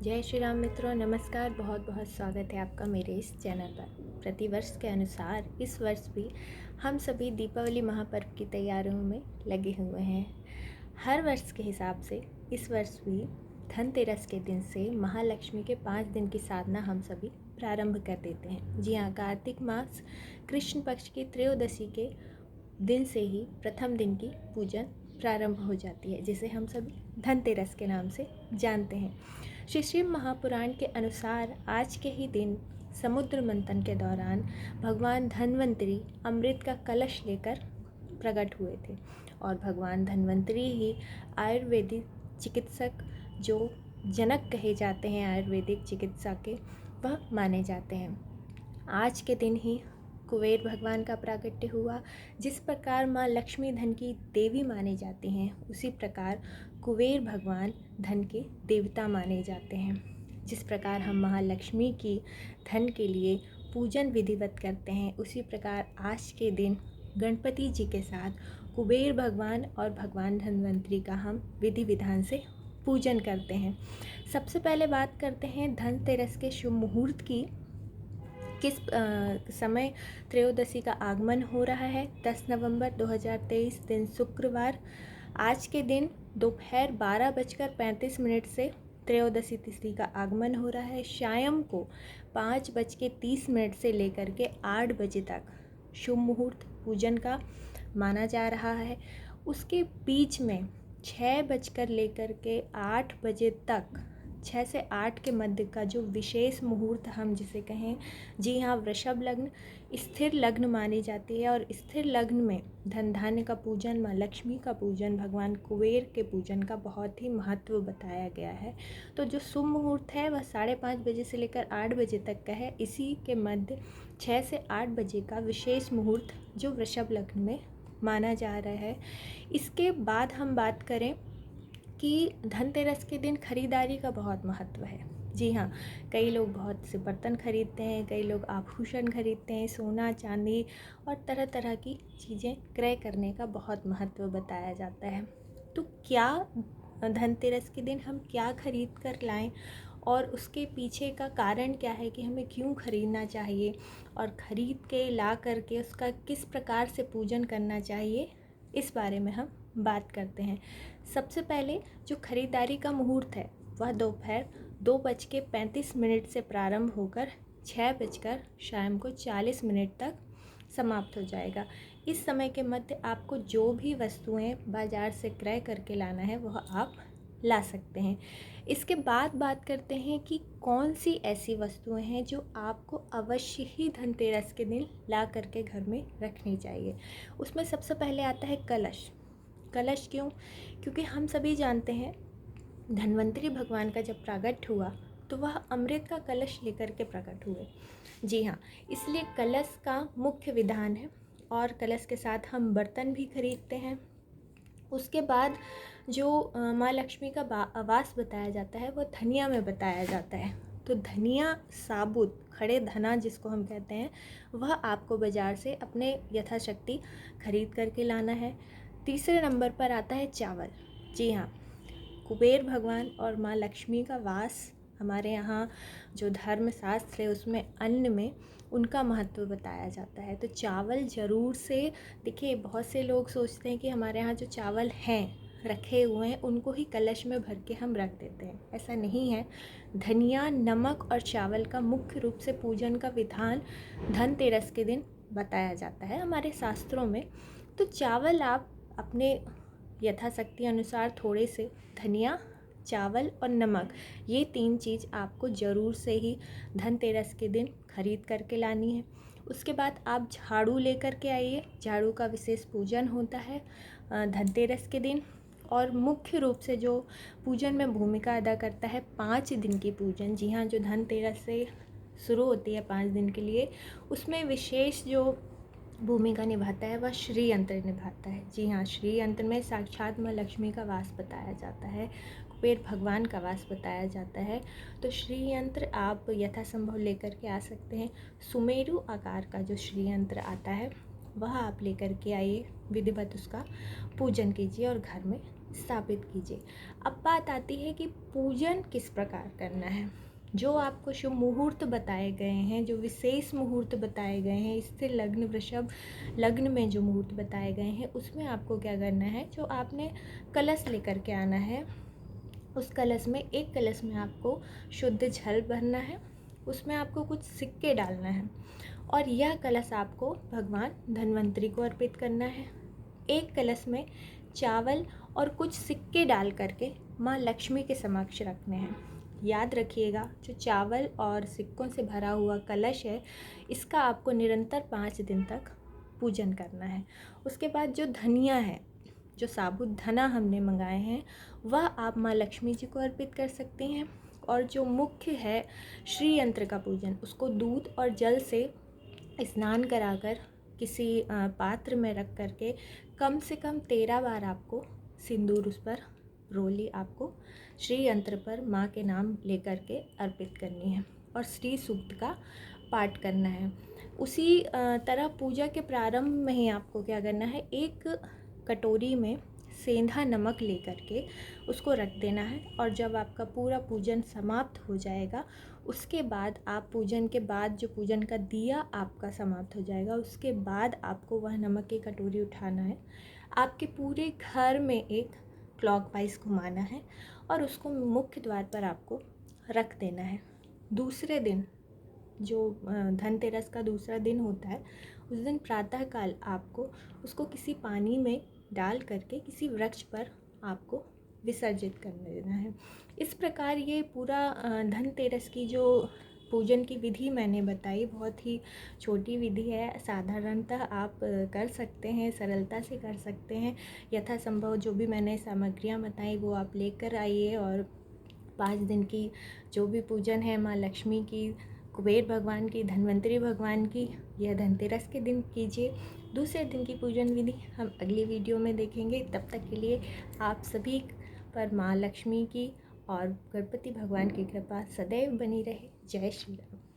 जय श्री राम मित्रों, नमस्कार। बहुत बहुत स्वागत है आपका मेरे इस चैनल पर। प्रतिवर्ष के अनुसार इस वर्ष भी हम सभी दीपावली महापर्व की तैयारियों में लगे हुए हैं। हर वर्ष के हिसाब से इस वर्ष भी धनतेरस के दिन से महालक्ष्मी के 5 दिन की साधना हम सभी प्रारंभ कर देते हैं। जी हाँ, कार्तिक मास कृष्ण पक्ष की त्रयोदशी के दिन से ही प्रथम दिन की पूजन प्रारंभ हो जाती है, जिसे हम सभी धनतेरस के नाम से जानते हैं। श्री शिव महापुराण के अनुसार आज के ही दिन समुद्र मंथन के दौरान भगवान धन्वंतरी अमृत का कलश लेकर प्रकट हुए थे और भगवान धन्वंतरी ही आयुर्वेदिक चिकित्सक, जो जनक कहे जाते हैं आयुर्वेदिक चिकित्सा के, वह माने जाते हैं। आज के दिन ही कुबेर भगवान का प्राकट्य हुआ। जिस प्रकार माँ लक्ष्मी धन की देवी मानी जाती हैं, उसी प्रकार कुबेर भगवान धन के देवता माने जाते हैं। जिस प्रकार हम महालक्ष्मी की धन के लिए पूजन विधिवत करते हैं, उसी प्रकार आज के दिन गणपति जी के साथ कुबेर भगवान और भगवान धन्वंतरी का हम विधि विधान से पूजन करते हैं। सबसे पहले बात करते हैं धनतेरस के शुभ मुहूर्त की। किस समय त्रयोदशी का आगमन हो रहा है? 10 नवंबर 2023 दिन शुक्रवार। आज के दिन दोपहर 12:35 से त्रयोदशी तिथि का आगमन हो रहा है। शाम को 5:30 से लेकर के 8 बजे तक शुभ मुहूर्त पूजन का माना जा रहा है। उसके बीच में 6 बजकर लेकर के 8 बजे तक, 6 से 8 के मध्य का जो विशेष मुहूर्त हम जिसे कहें, जी हाँ, वृषभ लग्न स्थिर लग्न मानी जाती है। और स्थिर लग्न में धन धान्य का पूजन, माँ लक्ष्मी का पूजन, भगवान कुबेर के पूजन का बहुत ही महत्व बताया गया है। तो जो शुभ मुहूर्त है वह 5:30 बजे से लेकर 8 बजे तक का है। इसी के मध्य 6 से 8 बजे का विशेष मुहूर्त जो वृषभ लग्न में माना जा रहा है। इसके बाद हम बात करें कि धनतेरस के दिन खरीदारी का बहुत महत्व है। जी हाँ, कई लोग बहुत से बर्तन खरीदते हैं, कई लोग आभूषण खरीदते हैं, सोना चांदी और तरह तरह की चीज़ें क्रय करने का बहुत महत्व बताया जाता है। तो क्या धनतेरस के दिन हम क्या खरीद कर लाएं और उसके पीछे का कारण क्या है कि हमें क्यों खरीदना चाहिए और ख़रीद के ला करके उसका किस प्रकार से पूजन करना चाहिए, इस बारे में हम बात करते हैं। सबसे पहले जो खरीदारी का मुहूर्त है वह दोपहर 2:35 से प्रारंभ होकर 6 बजकर शाम को 40 मिनट तक समाप्त हो जाएगा। इस समय के मध्य आपको जो भी वस्तुएं बाज़ार से क्रय करके लाना है वह आप ला सकते हैं। इसके बाद बात करते हैं कि कौन सी ऐसी वस्तुएं हैं जो आपको अवश्य ही धनतेरस के दिन ला करके घर में रखनी चाहिए। उसमें सबसे पहले आता है कलश। कलश क्यों? क्योंकि हम सभी जानते हैं धन्वंतरी भगवान का जब प्राकट हुआ तो वह अमृत का कलश लेकर के प्रकट हुए। जी हाँ, इसलिए कलश का मुख्य विधान है और कलश के साथ हम बर्तन भी खरीदते हैं। उसके बाद जो माँ लक्ष्मी का आवास बताया जाता है वह धनिया में बताया जाता है। तो धनिया साबुत, खड़े धना जिसको हम कहते हैं, वह आपको बाज़ार से अपने यथाशक्ति खरीद करके लाना है। तीसरे नंबर पर आता है चावल। जी हाँ, कुबेर भगवान और माँ लक्ष्मी का वास हमारे यहाँ जो धर्मशास्त्र है उसमें अन्न में उनका महत्व बताया जाता है। तो चावल ज़रूर से, देखिए बहुत से लोग सोचते हैं कि हमारे यहाँ जो चावल हैं रखे हुए हैं उनको ही कलश में भर के हम रख देते हैं। ऐसा नहीं है। धनिया, नमक और चावल का मुख्य रूप से पूजन का विधान धनतेरस के दिन बताया जाता है हमारे शास्त्रों में। तो चावल आप अपने यथाशक्ति अनुसार थोड़े से धनिया, चावल और नमक, ये 3 चीज़ आपको ज़रूर से ही धनतेरस के दिन खरीद करके लानी है। उसके बाद आप झाड़ू लेकर के आइए। झाड़ू का विशेष पूजन होता है धनतेरस के दिन। और मुख्य रूप से जो पूजन में भूमिका अदा करता है 5 दिन की पूजन, जी हाँ, जो धनतेरस से शुरू होती है 5 दिन के लिए, उसमें विशेष जो भूमिका निभाता है वह श्री यंत्र निभाता है। जी हाँ, श्री यंत्र में साक्षात माँ लक्ष्मी का वास बताया जाता है, कुबेर भगवान का वास बताया जाता है। तो श्री यंत्र आप यथासंभव लेकर के आ सकते हैं। सुमेरु आकार का जो श्री यंत्र आता है वह आप लेकर के आइए, विधिवत उसका पूजन कीजिए और घर में स्थापित कीजिए। अब बात आती है कि पूजन किस प्रकार करना है। जो आपको शुभ मुहूर्त बताए गए हैं, जो विशेष मुहूर्त बताए गए हैं, स्थिर लग्न, वृषभ लग्न में जो मुहूर्त बताए गए हैं, उसमें आपको क्या करना है, जो आपने कलश लेकर के आना है, उस कलश में, एक कलश में आपको शुद्ध जल भरना है, उसमें आपको कुछ सिक्के डालना है और यह कलश आपको भगवान धन्वंतरी को अर्पित करना है। एक कलश में चावल और कुछ सिक्के डाल करके माँ लक्ष्मी के समक्ष रखने हैं। याद रखिएगा, जो चावल और सिक्कों से भरा हुआ कलश है, इसका आपको निरंतर 5 दिन तक पूजन करना है। उसके बाद जो धनिया है, जो साबुत धना हमने मंगाए हैं, वह आप माँ लक्ष्मी जी को अर्पित कर सकते हैं। और जो मुख्य है श्री यंत्र का पूजन, उसको दूध और जल से स्नान कराकर किसी पात्र में रख करके कम से कम 13 बार आपको सिंदूर उस पर रोली आपको श्री यंत्र पर माँ के नाम लेकर के अर्पित करनी है और श्री सूक्त का पाठ करना है। उसी तरह पूजा के प्रारंभ में ही आपको क्या करना है, एक कटोरी में सेंधा नमक लेकर के उसको रख देना है और जब आपका पूरा पूजन समाप्त हो जाएगा, उसके बाद आप पूजन के बाद जो पूजन का दिया आपका समाप्त हो जाएगा, उसके बाद आपको वह नमक की कटोरी उठाना है, आपके पूरे घर में एक क्लॉकवाइज घुमाना है और उसको मुख्य द्वार पर आपको रख देना है। दूसरे दिन, जो धनतेरस का दूसरा दिन होता है, उस दिन प्रातःकाल आपको उसको किसी पानी में डाल करके किसी वृक्ष पर आपको विसर्जित कर देना है। इस प्रकार ये पूरा धनतेरस की जो पूजन की विधि मैंने बताई, बहुत ही छोटी विधि है, साधारणतः आप कर सकते हैं, सरलता से कर सकते हैं। यथासंभव जो भी मैंने सामग्रियाँ बताई वो आप लेकर आइए और 5 दिन की जो भी पूजन है माँ लक्ष्मी की, कुबेर भगवान की, धन्वंतरी भगवान की, यह धनतेरस के दिन कीजिए। दूसरे दिन की पूजन विधि हम अगली वीडियो में देखेंगे। तब तक के लिए आप सभी पर माँ लक्ष्मी की और गणपति भगवान की कृपा सदैव बनी रहे। जय श्री राम।